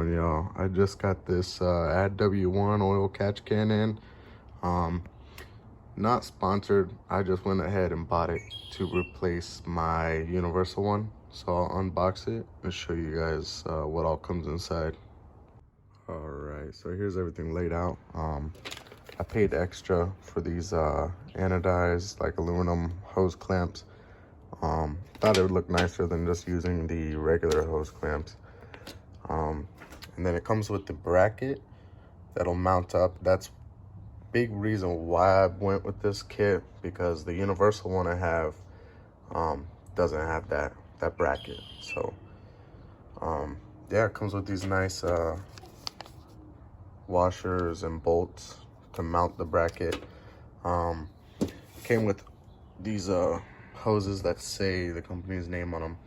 going, y'all? I just got this Add W1 oil catch can in. Not sponsored. I just went ahead and bought it to replace my universal one. So I'll unbox it and show you guys what all comes inside. All right, so here's everything laid out. I paid extra for these anodized, like aluminum hose clamps. Thought it would look nicer than just using the regular hose clamps. And then it comes with the bracket that'll mount up. That's big reason why I went with this kit, because the universal one I have doesn't have that bracket. So yeah, it comes with these nice washers and bolts to mount the bracket. Came with these hoses that say the company's name on them.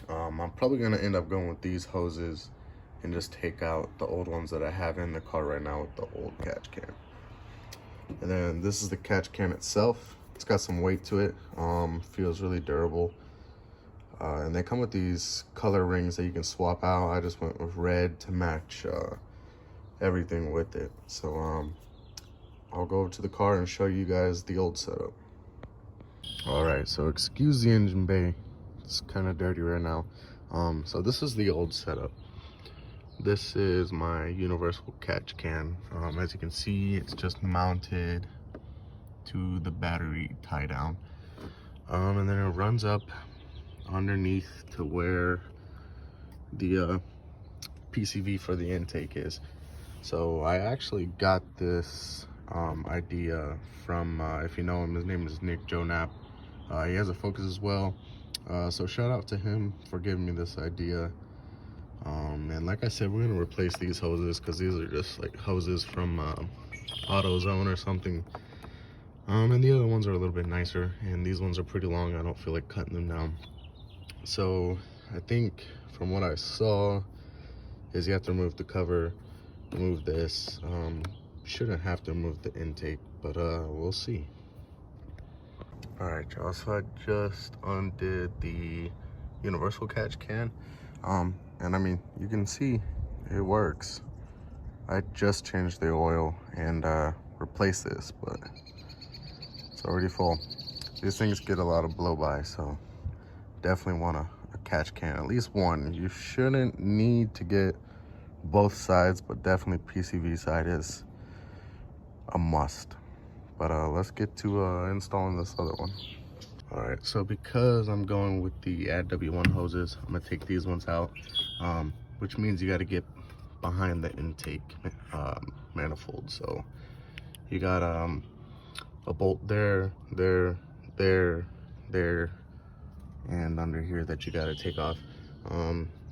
I'm probably gonna end up going with these hoses and just take out the old ones that I have in the car right now with the old catch can. And then this is the catch can itself. It's got some weight to it. Feels really durable. And they come with these color rings that you can swap out. I just went with red to match everything with it. So I'll go over to the car and show you guys the old setup. All right, so excuse the engine bay. It's kind of dirty right now. So this is the old setup. This is my universal catch can. As you can see, it's just mounted to the battery tie down. And then it runs up underneath to where the PCV for the intake is. So I actually got this idea from, if you know him, his name is Nick Joe Knapp. He has a Focus as well. So shout out to him for giving me this idea. And like I said, we're gonna replace these hoses because these are just like hoses from AutoZone or something. And the other ones are a little bit nicer, and these ones are pretty long. I don't feel like cutting them down. So I think from what I saw is you have to remove the cover, remove this. Shouldn't have to remove the intake, but we'll see. All right, y'all, so I just undid the universal catch can. And I mean, you can see it works. I just changed the oil and replaced this, but it's already full. These things get a lot of blow by, so definitely want a catch can, at least one. You shouldn't need to get both sides, but definitely PCV side is a must. But let's get to installing this other one. All right, so because I'm going with the Add W1 hoses, I'm gonna take these ones out, which means you got to get behind the intake manifold. So you got a bolt there, and under here that you got to take off.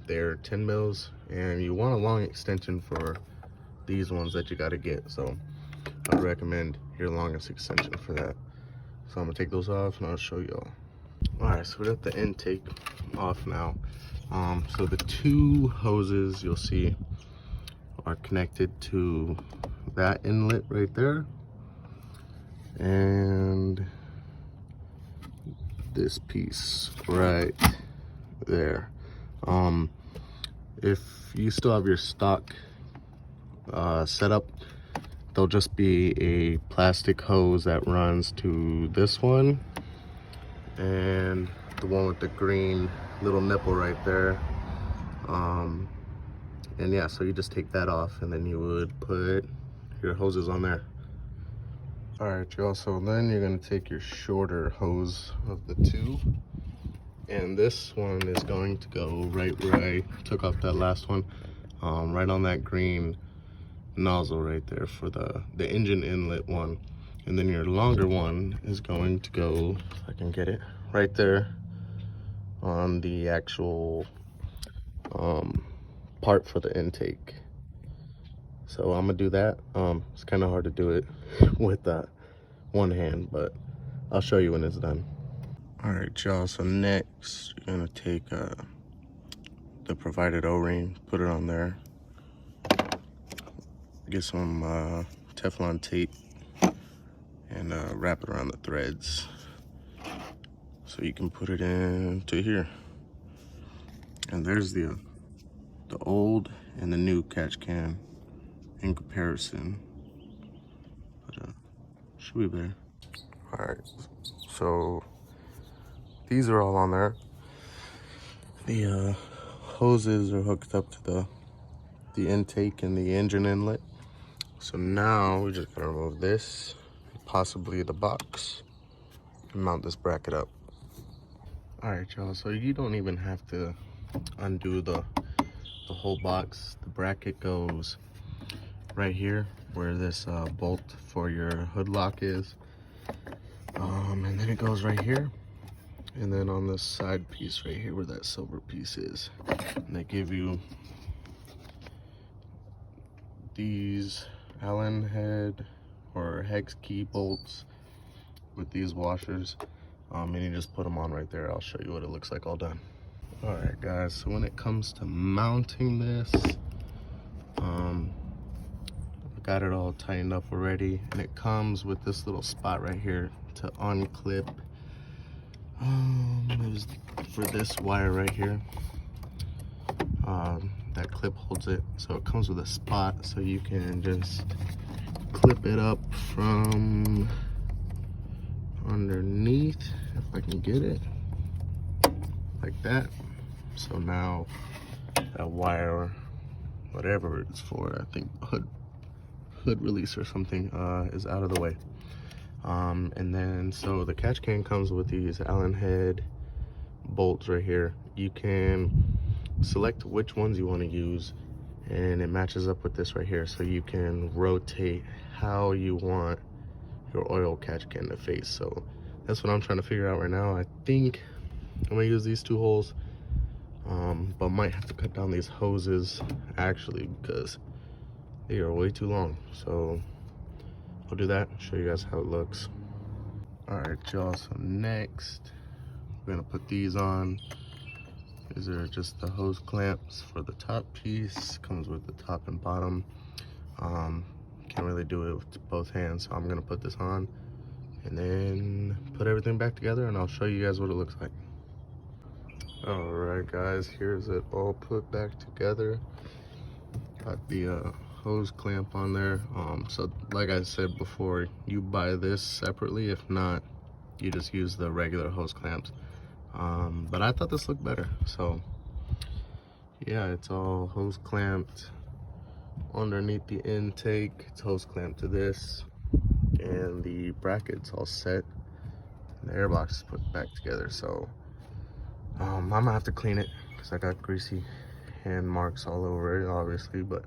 They're 10 mils, and you want a long extension for these ones that you got to get. So I'd recommend your longest extension for that. So I'm gonna take those off and I'll show y'all. All right, so we got the intake off now. So the two hoses you'll see are connected to that inlet right there and this piece right there. If you still have your stock setup, there'll just be a plastic hose that runs to this one and the one with the green little nipple right there. And yeah, so you just take that off and then you would put your hoses on there. All right, y'all, so then you're gonna take your shorter hose of the two, and this one is going to go right where I took off that last one, right on that green nozzle right there for the engine inlet one. And then your longer one is going to go, if I can get it, right there on the actual part for the intake. So I'm gonna do that. It's kind of hard to do it with that one hand, but I'll show you when it's done. All right, y'all, so next you're gonna take the provided O-ring, put it on there, get some Teflon tape and wrap it around the threads so you can put it into here. And there's the the old and the new catch can in comparison. But should be there. All right, so these are all on there. The hoses are hooked up to the intake and the engine inlet. So now we're just gonna remove this, possibly the box, and mount this bracket up. All right, y'all, so you don't even have to undo the whole box. The bracket goes right here where this bolt for your hood lock is. And then it goes right here. And then on this side piece right here where that silver piece is. And they give you these Allen head or hex key bolts with these washers. And you just put them on right there. I'll show you what it looks like all done. All right, guys, so when it comes to mounting this, I got it all tightened up already, and it comes with this little spot right here to unclip. It was for this wire right here. That clip holds it, so it comes with a spot, so you can just clip it up from underneath, if I can get it, like that. So now that wire, whatever it's for, I think hood release or something, is out of the way. And then so the catch can comes with these Allen head bolts right here. You can select which ones you want to use, and it matches up with this right here, so you can rotate how you want your oil catch can to face. So that's what I'm trying to figure out right now. I think I'm gonna use these two holes, but might have to cut down these hoses actually because they are way too long. So I'll do that, show you guys how it looks. All right, y'all, so next we're gonna put these on. These are just the hose clamps for the top piece. Comes with the top and bottom. Can't really do it with both hands, so I'm gonna put this on and then put everything back together, and I'll show you guys what it looks like. All right, guys, here's it all put back together. Got the hose clamp on there. So like I said before, you buy this separately. If not, you just use the regular hose clamps. But I thought this looked better, so yeah, it's all hose clamped underneath the intake. It's hose clamped to this, and the bracket's all set, and the airbox is put back together. So I'm gonna have to clean it because I got greasy hand marks all over it, obviously. But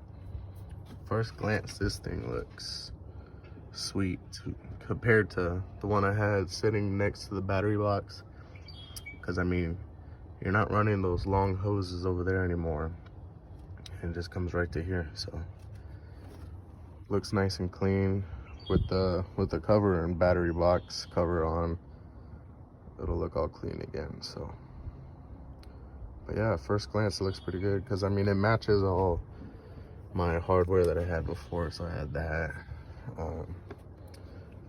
first glance, this thing looks sweet compared to the one I had sitting next to the battery box. Because I mean, you're not running those long hoses over there anymore, and it just comes right to here. So looks nice and clean with the cover and battery box cover on. It'll look all clean again. So, but yeah, at first glance it looks pretty good because I mean it matches all my hardware that I had before. So I had that,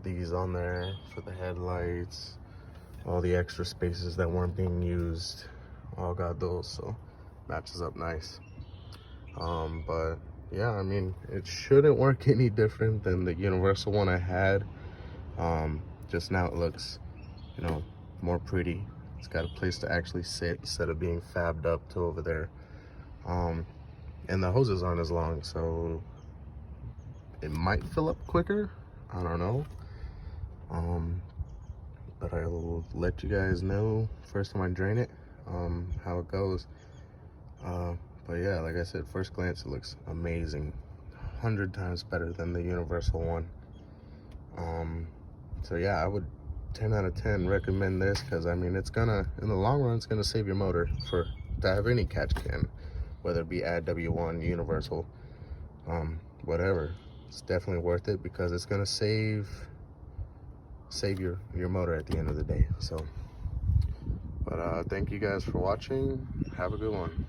these on there for the headlights. All the extra spaces that weren't being used, all got those, so matches up nice. But yeah, I mean, it shouldn't work any different than the universal one I had. Just now it looks, you know, more pretty. It's got a place to actually sit instead of being fabbed up to over there. And the hoses aren't as long, so it might fill up quicker. I don't know. But I'll let you guys know first time I drain it, how it goes. But yeah, like I said, first glance, it looks amazing. 100 times better than the universal one. So yeah, I would 10 out of 10 recommend this because I mean, it's gonna, in the long run, it's gonna save your motor to have any catch can, whether it be Add W1, universal, whatever. It's definitely worth it because it's gonna save your motor at the end of the day. So but thank you guys for watching. Have a good one.